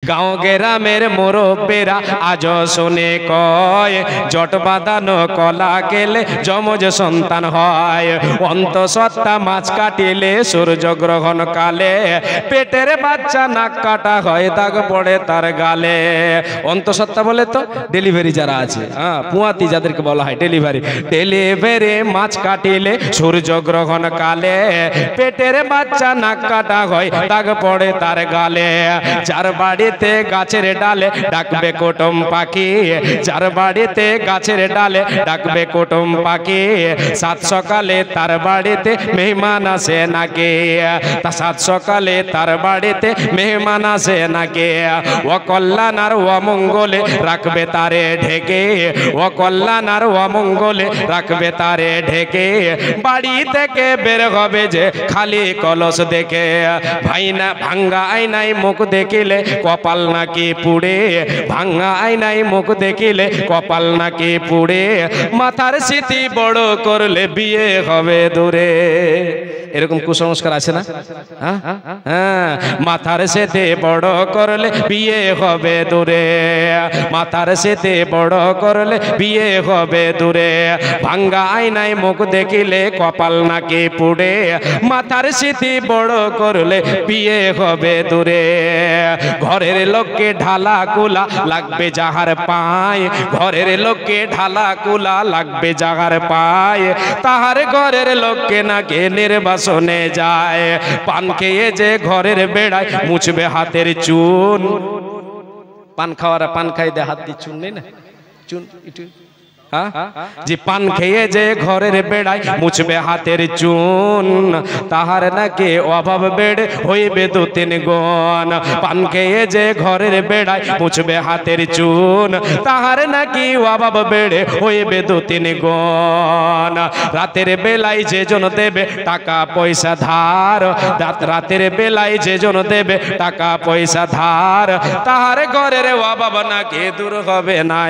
গাঁও গ্রামের মুরব্বীরা আজও শুনে কয় জট বাঁধানো কলা গেলে যমজ সন্তান হয়। অন্তঃসত্ত্বা মাছ কাটিলে সূর্যগ্রহণ কালে পেটের বাচ্চা নাক কাটা হয়, দাগ পড়ে তার গালে। অন্তঃসত্ত্বা বলে তো ডেলিভারি যারা আছে, পুয়াতি যাদেরকে বলা হয় ডেলিভারি মাছ কাটিলে সূর্যগ্রহণ কালে পেটের বাচ্চা নাক কাটা হয়, দাগ পড়ে তার গালে। যার বাড়িতে গাছের ডালে ডাকবে কুটুম পাখি, যার বাড়িতে গাছের ডালে ডাকবে কুটুম পাখি, সাত সকালে তার বাড়িতে মেহমান আসে নাকি, তা সাত সকালে তার বাড়িতে মেহমান আসে নাকি। ও কল্যাণ আর অমঙ্গলে রাখবে তারে ঢেকে, ও কল্যাণ আর অমঙ্গলে রাখবে তারে ঢেকে। বাড়ি থেকে বের হবে যে খালি কলস দেখে, ভাইনা ভাঙ্গা আয়নায় মুখ দেখিলে কপাল নাকি পুড়ে, ভাঙ্গা আয়নায় মুখ দেখিলে কপাল নাকি পুড়ে। মাথার স্মৃতি বড় করলে বিয়ে হবে দূরে। এরকম কুসংস্কার আছে না? হ্যাঁ, মাথার স্মৃতি বড় করলে বিয়ে হবে দূরে, মাথার স্মৃতি বড় করলে বিয়ে হবে দূরে। ভাঙ্গা আয়নায় মুখ দেখিলে কপাল নাকি পুড়ে, মাথার স্মৃতি বড় করলে বিয়ে হবে দূরে। ঘরের লোককে ঢালা কুলা লাগবে যাহার পায়, ঘরের লোককে ঢালা কুলা লাগবে যাহার পায়, তাহার ঘরের লোককে নাকি নির্বাসনে যায়। পান খেয়ে যে ঘরের বেড়ায় মুছবে হাতের চুন, পান খাওয়ারা পান খাইতে হাত দিয়ে চুন নেই না, চুন যে পান খেয়ে যে ঘরের বেড়ায় মুছবে হাতের চুন, তাহার নাকি অভাব বেড়ে হইবে দু তিন গুণ। পান খেয়ে যে ঘরের বেড়ায় মুছবে হাতের চুন, তাহার নাকি অভাব বেড়ে হইবে দু তিন গুণ। রাতের বেলায় যে জন দেবে টাকা পয়সা ধার, রাতের বেলায় যে জন দেবে টাকা পয়সা ধার, তাহার ঘরের অভাব নাকি দূর হবে না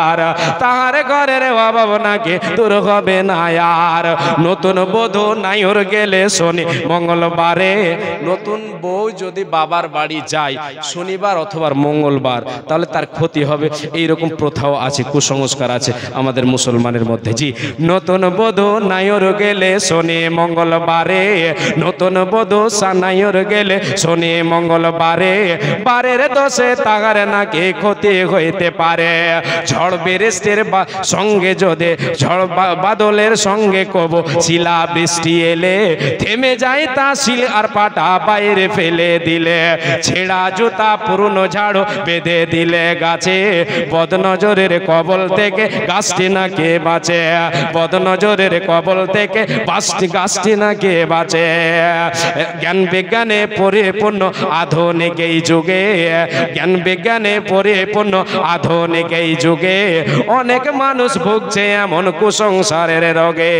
আর, তাহার ঘরে অভাব নাকি দূর হবে না আর। নতুন বধূ নাইর গেলে শনি মঙ্গলবারে, নতুন বউ যদি বাবার বাড়ি যায় শনিবার অথবা মঙ্গলবার তাহলে তার ক্ষতি হবে, এইরকম প্রথাও আছে, কুসংস্কার আছে আমাদের মুসলমানের মধ্যে। জি, নতুন বধূ নাইর গেলে শনি মঙ্গলবারে, নতুন বধূ নাইর গেলে শনি মঙ্গলবারে, বারের দোষে তাহার নাকি ক্ষতি হইতে পারে। ঝড় বৃষ্টির সঙ্গে যদি ঝড় বাদলের সঙ্গে কব শিলা বৃষ্টি এলে, থেমে যায় তা শিল আর পাটা বাইরে ফেলে দিলে, ছেঁড়া জুতা পুরনো ঝাড়ু বেঁধে দিলে গাছে, বদনজরের কবল থেকে গাছটি নাকি বাঁচে, বদনজরের কবল থেকে গাছটি নাকি বাঁচে। জ্ঞান বিজ্ঞানে পরিপূর্ণ আধুনিক এই যুগে, জ্ঞান বিজ্ঞানে পরিপূর্ণ আধুনিক এই যুগে অনেক মানুষ ভুগছে এমন কুসংস্কারের রোগে।